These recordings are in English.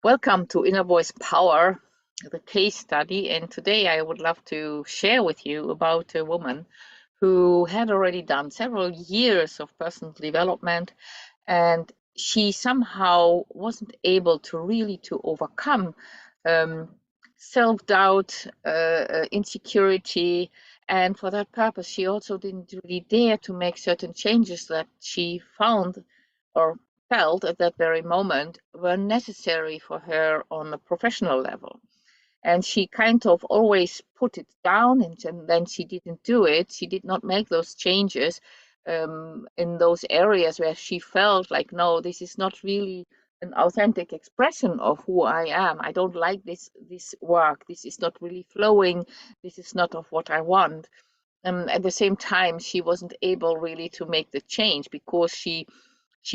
Welcome to Inner Voice Power, the case study. And today I would love to share with you about a woman who had already done several years of personal development, and she somehow wasn't able to really to overcome um, self-doubt, insecurity, and for that purpose she also didn't really dare to make certain changes that she found or felt at that very moment were necessary for her on a professional level. And she kind of always put it down, and then she didn't do it. She did not make those changes in those areas where she felt like, no, this is not really an authentic expression of who I am. I don't like this work. This is not really flowing. This is not of what I want. At the same time, she wasn't able really to make the change because she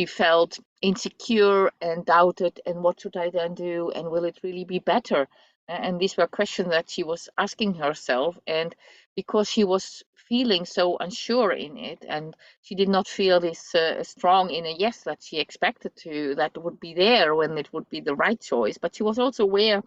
felt insecure and doubted, and what should I then do, and will it really be better? And these were questions that she was asking herself, and because she was feeling so unsure in it, and she did not feel this strong in a yes that she expected to, that would be there when it would be the right choice. But she was also aware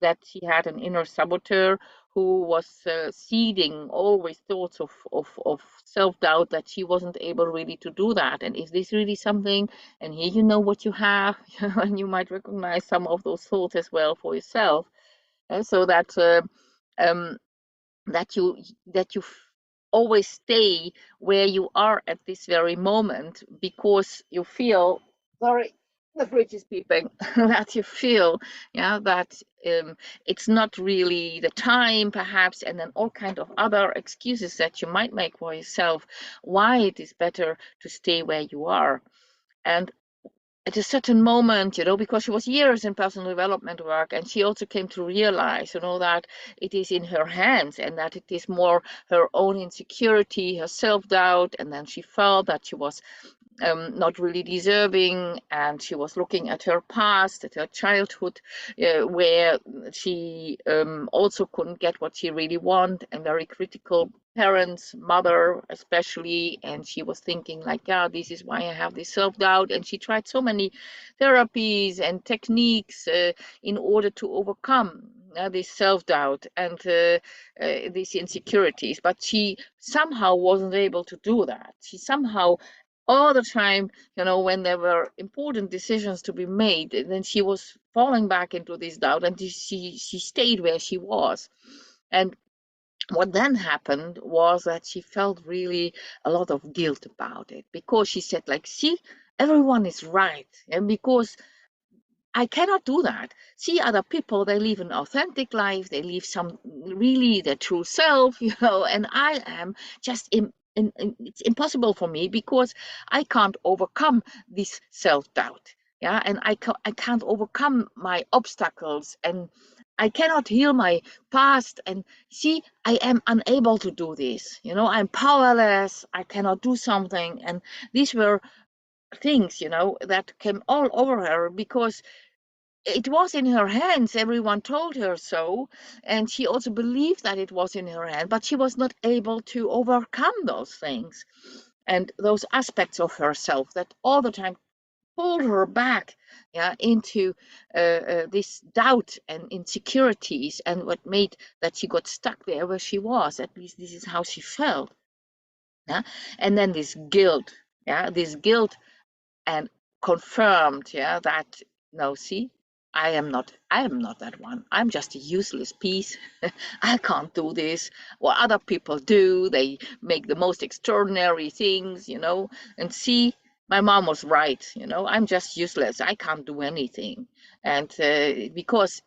that she had an inner saboteur who was seeding always thoughts of self-doubt, that she wasn't able really to do that. And is this really something? And here you know what you have, and you might recognize some of those thoughts as well for yourself, so um, that you always stay where you are at this very moment because you feel, sorry, the fridge is beeping, that you feel, yeah, that it's not really the time perhaps, and then all kind of other excuses that you might make for yourself why it is better to stay where you are. And at a certain moment, because she was years in personal development work, and she also came to realize, that it is in her hands, and that it is more her own insecurity, her self-doubt, and then she felt that she was not really deserving, and she was looking at her past, at her childhood, where she also couldn't get what she really wanted, and very critical parents, mother especially, and she was thinking like, yeah, this is why I have this self-doubt. And she tried so many therapies and techniques in order to overcome this self-doubt and these insecurities, but she somehow wasn't able to do that. She somehow, all the time, when there were important decisions to be made, then she was falling back into this doubt, and she stayed where she was. And what then happened was that she felt really a lot of guilt about it, because she said, like, see, everyone is right, and because I cannot do that. See other people, they live an authentic life, they live some really their true self, and I am just it's impossible for me because I can't overcome this self-doubt. Yeah, and I can't overcome my obstacles, and I cannot heal my past. And see, I am unable to do this. I'm powerless. I cannot do something. And these were things, that came all over her because it was in her hands. Everyone told her so, and she also believed that it was in her hand, but she was not able to overcome those things and those aspects of herself that all the time pulled her back, yeah, into this doubt and insecurities, and what made that she got stuck there where she was. At least this is how she felt. Yeah, and then this guilt, yeah, this guilt, and confirmed, yeah, that, no, see, I am not that one. I'm just a useless piece. I can't do this. What other people do, they make the most extraordinary things, and see, my mom was right. I'm just useless. I can't do anything. And because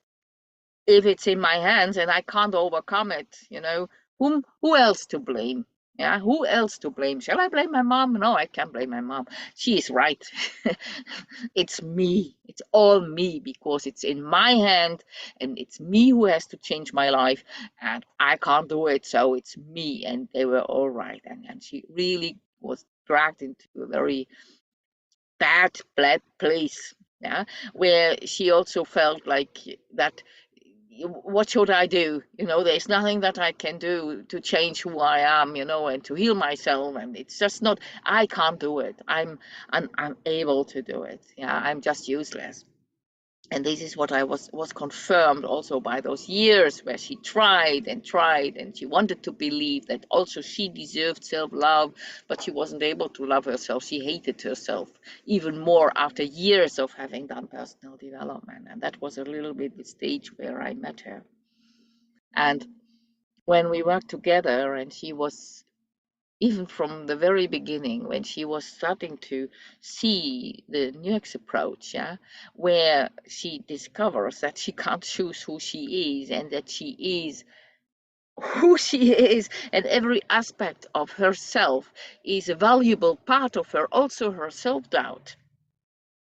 if it's in my hands and I can't overcome it, who else to blame? Yeah, who else to blame? Shall I blame my mom? No, I can't blame my mom. She is right. It's me. It's all me, because it's in my hand, and it's me who has to change my life, and I can't do it, so it's me. And they were all right. And she really was dragged into a very bad place, yeah, where she also felt like that, what should I do? There's nothing that I can do to change who I am, and to heal myself. And it's just not, I can't do it. I'm unable to do it. Yeah, I'm just useless. And this is what I was confirmed also by those years where she tried and tried, and she wanted to believe that also she deserved self-love, but she wasn't able to love herself. She hated herself even more after years of having done personal development. And that was a little bit the stage where I met her. And when we worked together, and she was, even from the very beginning, when she was starting to see the NEWEX approach, yeah, where she discovers that she can't choose who she is, and that she is who she is, and every aspect of herself is a valuable part of her, also her self-doubt.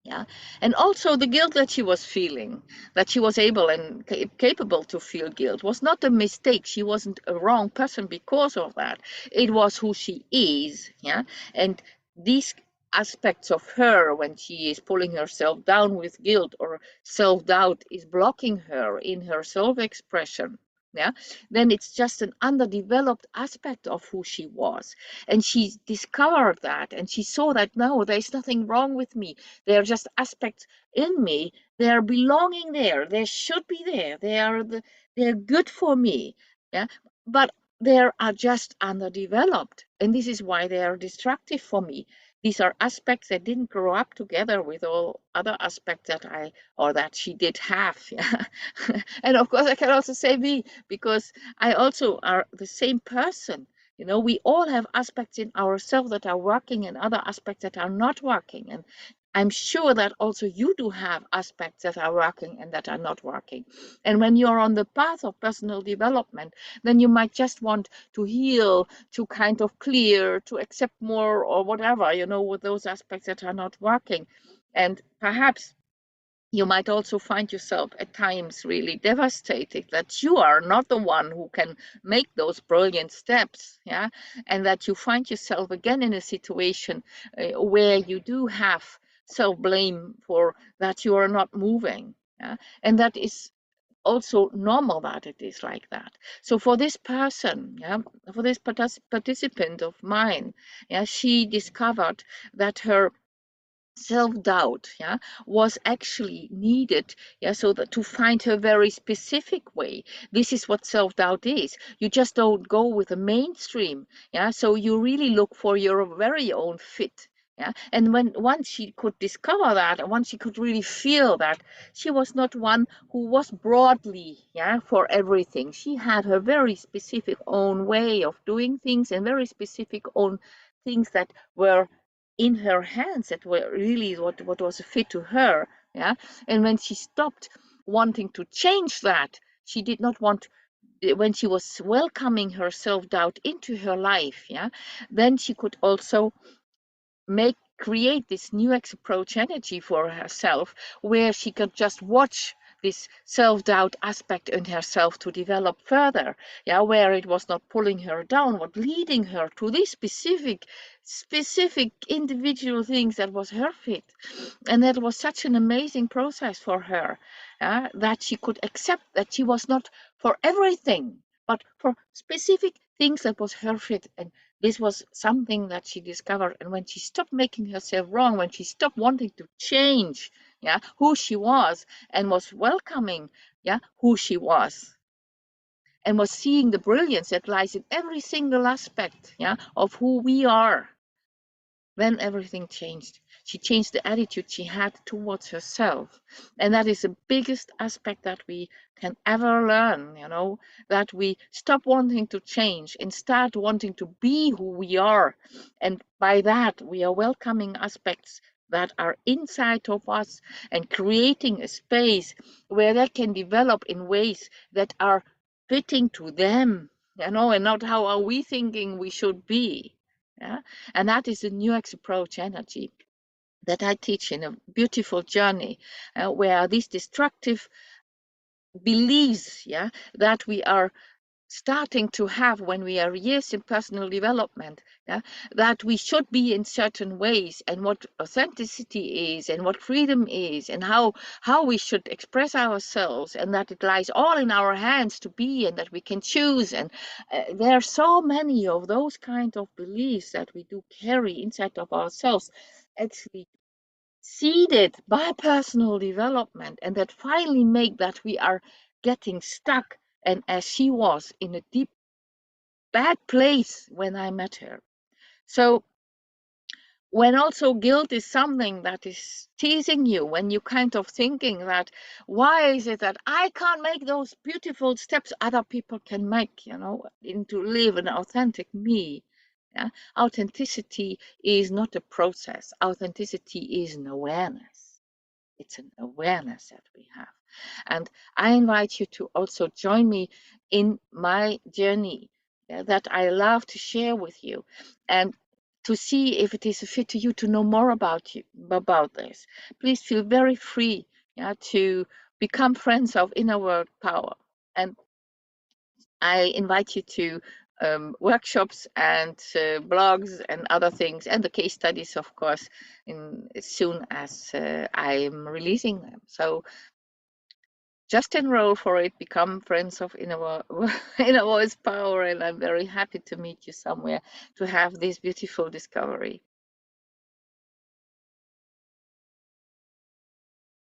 Yeah, and also the guilt that she was feeling, that she was able and capable to feel guilt, was not a mistake. She wasn't a wrong person because of that. It was who she is. Yeah, and these aspects of her, when she is pulling herself down with guilt or self-doubt, is blocking her in her self-expression. Yeah, then it's just an underdeveloped aspect of who she was, and she discovered that, and she saw that, no, there's nothing wrong with me. They're just aspects in me. They're belonging there. They should be there. They're good for me. Yeah. But they are just underdeveloped. And this is why they are destructive for me. These are aspects that didn't grow up together with all other aspects that I, or that she did have. Yeah. And of course I can also say me, because I also are the same person. You know, we all have aspects in ourselves that are working and other aspects that are not working. And I'm sure that also you do have aspects that are working and that are not working. And when you're on the path of personal development, then you might just want to heal, to kind of clear, to accept more or whatever, you know, with those aspects that are not working. And perhaps you might also find yourself at times really devastated that you are not the one who can make those brilliant steps, yeah, and that you find yourself again in a situation where you do have self-blame for that you are not moving, yeah, and that is also normal that it is like that. So for this person, yeah, for this participant of mine, yeah, she discovered that her self-doubt, yeah, was actually needed, yeah, so that to find her very specific way. This is what self-doubt is. You just don't go with the mainstream, yeah, so you really look for your very own fit. Yeah, and when once she could discover that, and once she could really feel that, she was not one who was broadly, yeah, for everything. She had her very specific own way of doing things, and very specific own things that were in her hands, that were really what was fit to her. Yeah, and when she stopped wanting to change that, she did not want, when she was welcoming her self-doubt into her life, yeah, then she could also create this NEWEX approach energy for herself, where she could just watch this self-doubt aspect in herself to develop further, yeah, where it was not pulling her down, but leading her to these specific individual things that was her fit. And that was such an amazing process for her, that she could accept that she was not for everything, but for specific things that was her fit. And this was something that she discovered. And when she stopped making herself wrong, when she stopped wanting to change, yeah, who she was, and was welcoming, yeah, who she was, and was seeing the brilliance that lies in every single aspect, yeah, of who we are, then everything changed. She changed the attitude she had towards herself. And that is the biggest aspect that we can ever learn, you know, that we stop wanting to change and start wanting to be who we are. And by that, we are welcoming aspects that are inside of us and creating a space where they can develop in ways that are fitting to them, you know, and not how are we thinking we should be. Yeah, and that is the NEWEX approach energy that I teach in a beautiful journey, where these destructive beliefs, yeah, that we are starting to have when we are years in personal development, yeah, that we should be in certain ways, and what authenticity is, and what freedom is, and how we should express ourselves, and that it lies all in our hands to be, and that we can choose. And there are so many of those kind of beliefs that we do carry inside of ourselves, actually seeded by personal development, and that finally make that we are getting stuck, and as she was in a deep bad place when I met her. So when also guilt is something that is teasing you, when you kind of thinking that why is it that I can't make those beautiful steps other people can make, into live an authentic me. Yeah? Authenticity is not a process. Authenticity is an awareness. It's an awareness that we have. And I invite you to also join me in my journey, that I love to share with you, and to see if it is a fit to you to know more about this. Please feel very free, to become friends of Inner World Power. And I invite you to workshops and blogs and other things, and the case studies, of course, as soon as I am releasing them. So just enroll for it, become friends of Inner Voice Power, and I'm very happy to meet you somewhere to have this beautiful discovery.